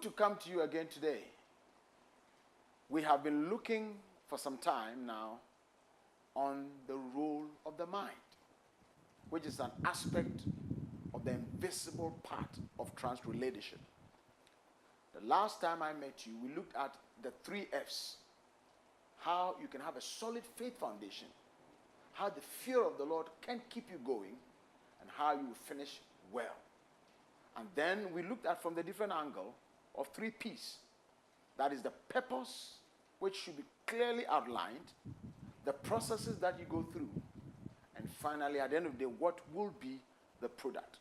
to come to you again today. We have been looking for some time now on the role of the mind, which is an aspect of the invisible part of transreladership. The last time I met you, we looked at the 3 F's, how you can have a solid faith foundation, how the fear of the Lord can keep you going, and how you will finish well. And then we looked at from the different angle of 3 P's. That is the purpose, which should be clearly outlined, the processes that you go through, and finally, at the end of the day, what will be the product.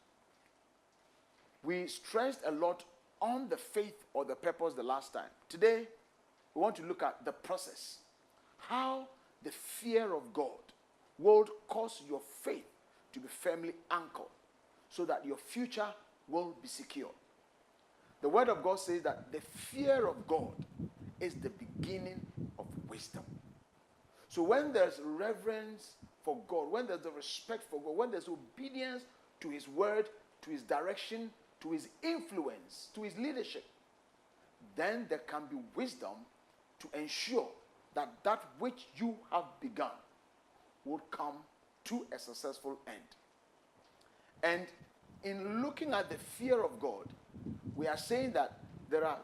We stressed a lot on the faith or the purpose the last time. Today, we want to look at the process. How the fear of God will cause your faith to be firmly anchored so that your future will be secure. The Word of God says that the fear of God is the beginning of wisdom. So when there's reverence for God, when there's the respect for God, when there's obedience to His Word, to His direction, to His influence, to His leadership, then there can be wisdom to ensure that that which you have begun will come to a successful end. And in looking at the fear of God, we are saying that there are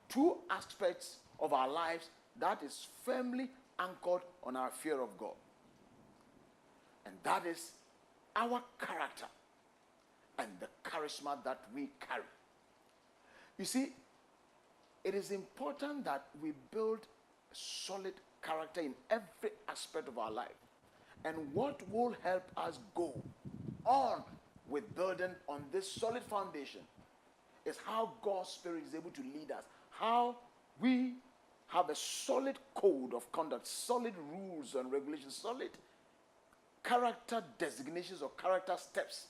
2 aspects of our lives that is firmly anchored on our fear of God. And that is our character and the charisma that we carry. You see, it is important that we build a solid character in every aspect of our life. And what will help us go on with building on this solid foundation is how God's Spirit is able to lead us, how we have a solid code of conduct, solid rules and regulations, solid character designations or character steps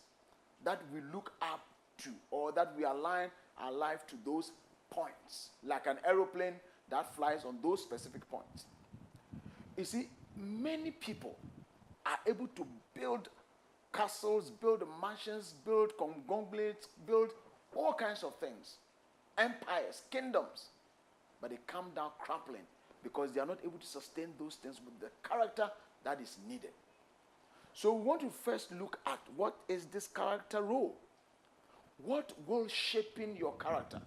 that we look up to, or that we align our life to those points, like an aeroplane that flies on those specific points. You see, many people are able to build castles, build mansions, build conglomerates, build all kinds of things, empires, kingdoms, but they come down crumbling because they are not able to sustain those things with the character that is needed. So we want to first look at what is this character role. What will shape in your character?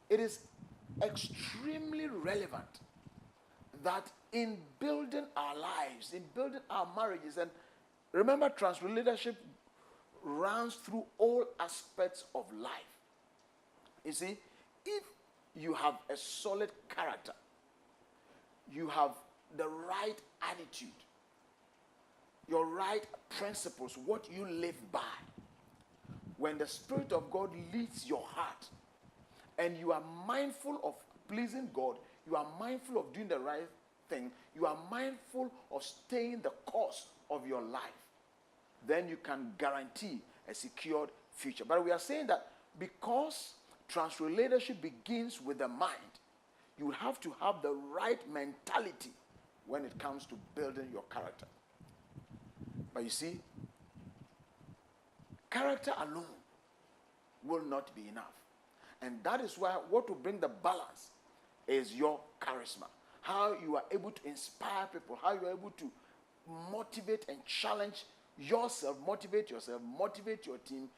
It is extremely relevant that in building our lives, in building our marriages, and remember, transreladership runs through all aspects of life. You see, if you have a solid character, you have the right attitude, your right principles, what you live by. When the Spirit of God leads your heart and you are mindful of pleasing God, you are mindful of doing the right thing, you are mindful of staying the course of your life, then you can guarantee a secured future. But we are saying that because transreladership begins with the mind, you have to have the right mentality when it comes to building your character. But you see, character alone will not be enough. And that is why what will bring the balance is your charisma. How you are able to inspire people, how you are able to motivate and challenge yourself, motivate your team,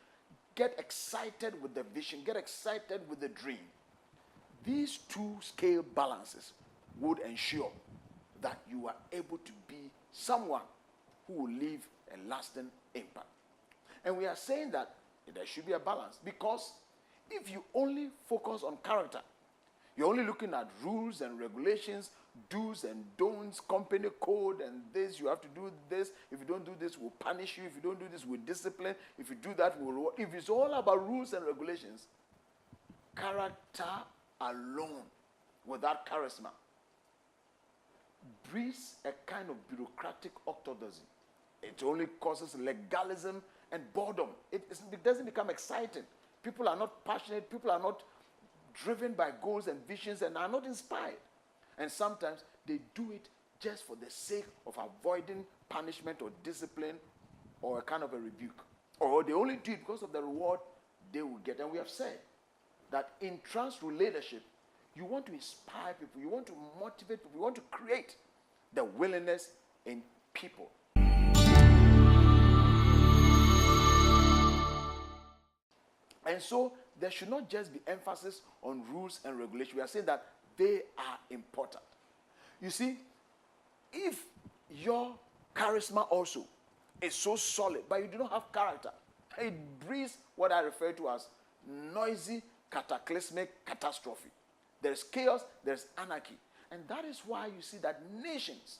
get excited with the vision, get excited with the dream. These 2 scale balances would ensure that you are able to be someone who will leave a lasting impact. And we are saying that there should be a balance, because if you only focus on character, you're only looking at rules and regulations, do's and don'ts, company code, and this, you have to do this. If you don't do this, we'll punish you. If you don't do this, we'll discipline. If you do that, we'll reward. If it's all about rules and regulations, character alone, without charisma, breeds a kind of bureaucratic orthodoxy. It only causes legalism and boredom. It doesn't become exciting. People are not passionate. People are not driven by goals and visions and are not inspired. And sometimes they do it just for the sake of avoiding punishment or discipline or a kind of a rebuke. Or they only do it because of the reward they will get. And we have said that in Transreladership, you want to inspire people, you want to motivate people, you want to create the willingness in people. And so there should not just be emphasis on rules and regulations. We are saying that they are important. You see, if your charisma also is so solid, but you do not have character, it breeds what I refer to as noisy, cataclysmic catastrophe. There's chaos, there's anarchy. And that is why you see that nations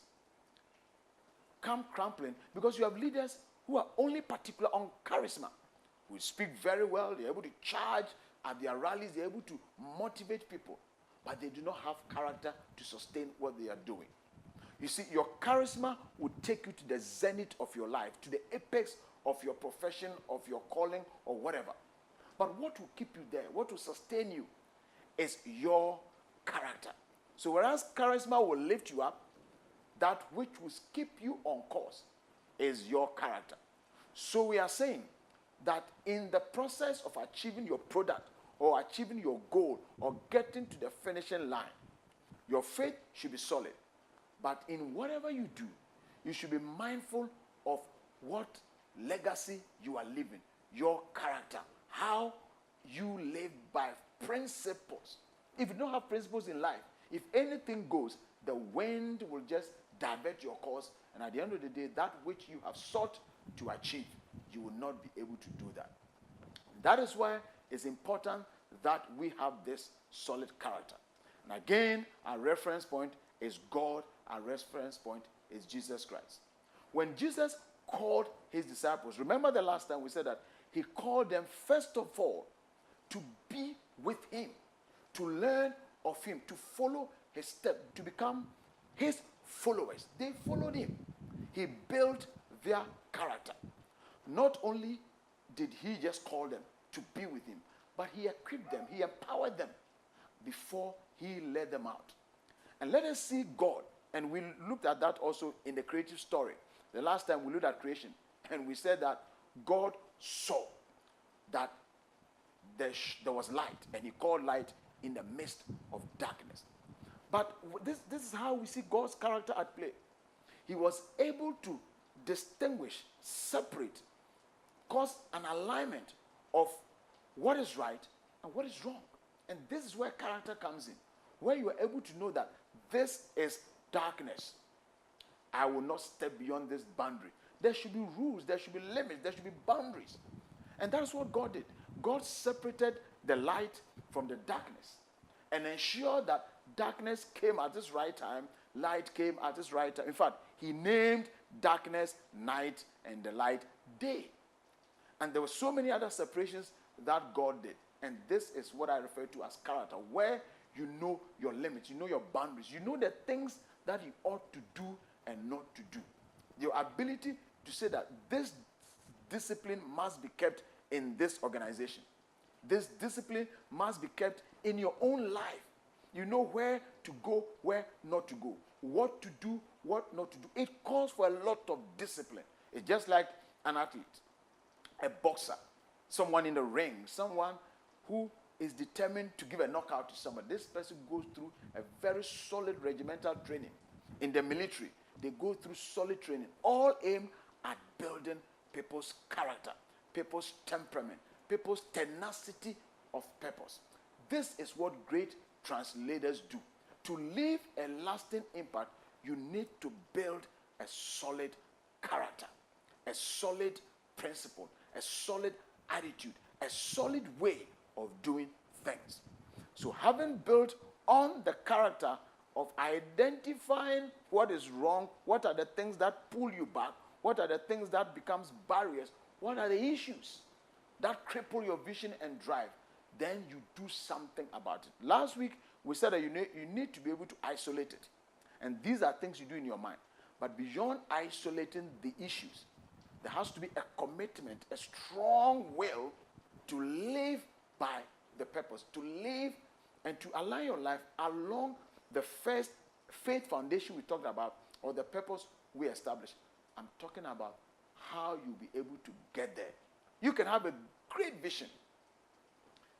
come crumbling, because you have leaders who are only particular on charisma, who speak very well, they're able to charge at their rallies, they're able to motivate people, but they do not have character to sustain what they are doing. You see, your charisma will take you to the zenith of your life, to the apex of your profession, of your calling, or whatever. But what will keep you there, what will sustain you, is your character. So whereas charisma will lift you up, that which will keep you on course is your character. So we are saying that in the process of achieving your product or achieving your goal or getting to the finishing line, your faith should be solid. But in whatever you do, you should be mindful of what legacy you are living, your character, how you live by principles. If you don't have principles in life, if anything goes, the wind will just divert your course, and at the end of the day, that which you have sought to achieve, you will not be able to do that. That is why it's important that we have this solid character. And again, our reference point is God. Our reference point is Jesus Christ. When Jesus called his disciples, remember the last time we said that he called them first of all to be with him, to learn of him, to follow his steps, to become his followers. They followed him. He built their character. Not only did he just call them to be with him, but he equipped them, he empowered them before he led them out. And let us see God. And we looked at that also in the creative story. The last time we looked at creation, and we said that God saw that there was light, and he called light in the midst of darkness. But this is how we see God's character at play. He was able to distinguish, separate, cause an alignment of what is right and what is wrong. And this is where character comes in, where you are able to know that this is darkness. I will not step beyond this boundary. There should be rules, there should be limits, there should be boundaries. And that's what God did. God separated the light from the darkness and ensured that darkness came at its right time, light came at its right time. In fact, he named darkness night and the light day. And there were so many other separations that God did. And this is what I refer to as character, where you know your limits, you know your boundaries, you know the things that you ought to do and not to do. Your ability to say that this discipline must be kept in this organization. This discipline must be kept in your own life. You know where to go, where not to go, what to do, what not to do. It calls for a lot of discipline. It's just like an athlete, a boxer, someone in the ring, someone who is determined to give a knockout to somebody. This person goes through a very solid regimental training. In the military, they go through solid training, all aimed at building people's character, people's temperament, people's tenacity of purpose. This is what great translators do. To leave a lasting impact, you need to build a solid character, a solid principle, a solid attitude, a solid way of doing things. So having built on the character of identifying what is wrong, what are the things that pull you back, what are the things that becomes barriers, what are the issues that cripple your vision and drive, then you do something about it. Last week, we said that you need to be able to isolate it. And these are things you do in your mind. But beyond isolating the issues, there has to be a commitment, a strong will to live by the purpose, to live and to align your life along the first faith foundation we talked about, or the purpose we established. I'm talking about how you'll be able to get there. You can have a great vision.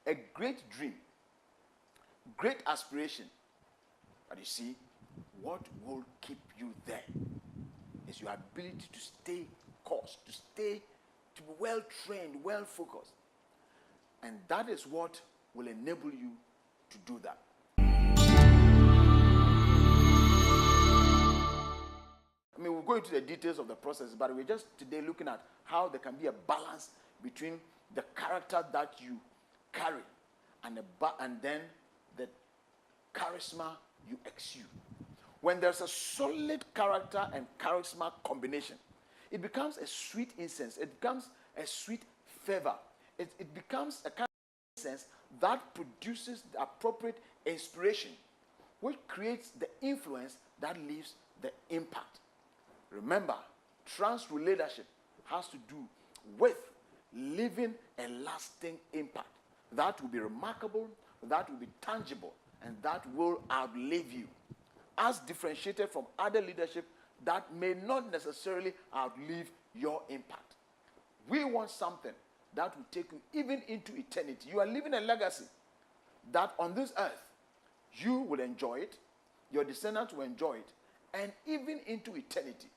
a great dream, great aspiration. But you see, what will keep you there is your ability to stay course, to be well trained, well focused. And that is what will enable you to do that. I mean, we'll go into the details of the process, but we're just today looking at how there can be a balance between the character that you carry and then the charisma you exude. When there's a solid character and charisma combination, it becomes a sweet incense. It becomes a sweet favor. It becomes a kind of incense that produces the appropriate inspiration, which creates the influence that leaves the impact. Remember, transreladership has to do with leaving a lasting impact that will be remarkable, that will be tangible, and that will outlive you, as differentiated from other leadership that may not necessarily outlive your impact. We want something that will take you even into eternity. You are leaving a legacy that on this earth you will enjoy it, your descendants will enjoy it, and even into eternity.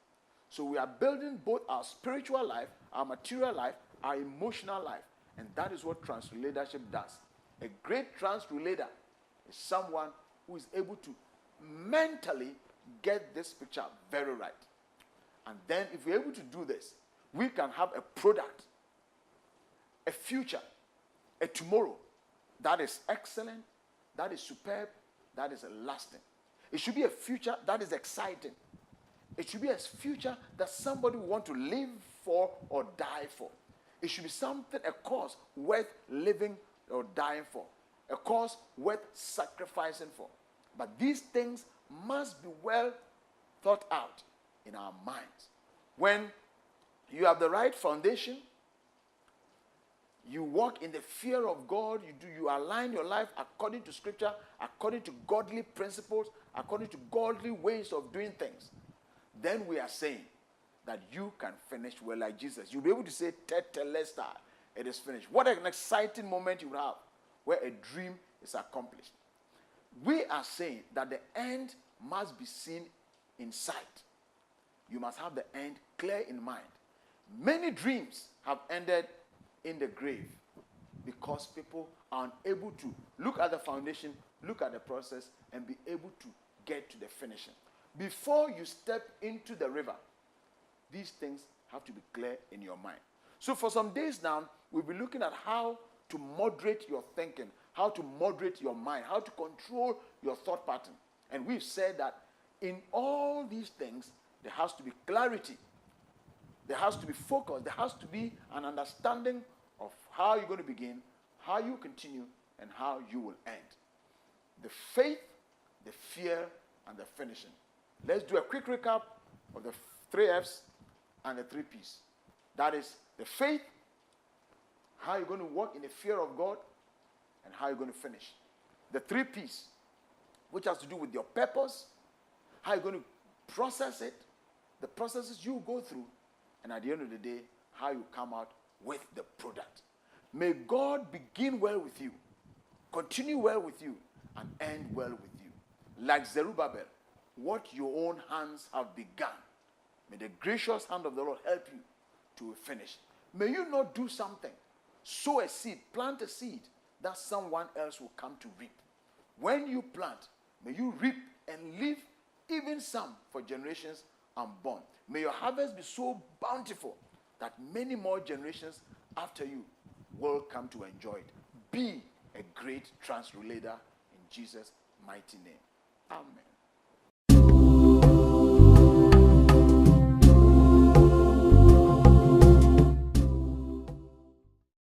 So we are building both our spiritual life, our material life, our emotional life. And that is what transreladership does. A great transrelader is someone who is able to mentally get this picture very right. And then if we're able to do this, we can have a product, a future, a tomorrow that is excellent, that is superb, that is lasting. It should be a future that is exciting. It should be a future that somebody will want to live for or die for. It should be something, a cause worth living or dying for. A cause worth sacrificing for. But these things must be well thought out in our minds. When you have the right foundation, you walk in the fear of God, you align your life according to Scripture, according to godly principles, according to godly ways of doing things, then we are saying that you can finish well like Jesus. You'll be able to say, Tetelestai, it is finished. What an exciting moment you will have where a dream is accomplished. We are saying that the end must be seen in sight. You must have the end clear in mind. Many dreams have ended in the grave because people are unable to look at the foundation, look at the process, and be able to get to the finishing. Before you step into the river, these things have to be clear in your mind. So for some days now, we'll be looking at how to moderate your thinking, how to moderate your mind, how to control your thought pattern. And we've said that in all these things, there has to be clarity. There has to be focus. There has to be an understanding of how you're going to begin, how you continue, and how you will end. The faith, the fear, and the finishing. Let's do a quick recap of the 3 F's and the 3 P's. That is the faith, how you're going to walk in the fear of God, and how you're going to finish. The 3 P's, which has to do with your purpose, how you're going to process it, the processes you go through, and at the end of the day, how you come out with the product. May God begin well with you, continue well with you, and end well with you. Like Zerubbabel, what your own hands have begun, may the gracious hand of the Lord help you to finish. May you not do something, sow a seed, plant a seed that someone else will come to reap. When you plant, may you reap and leave even some for generations unborn. May your harvest be so bountiful that many more generations after you will come to enjoy it. Be a great transrelader in Jesus' mighty name. Amen.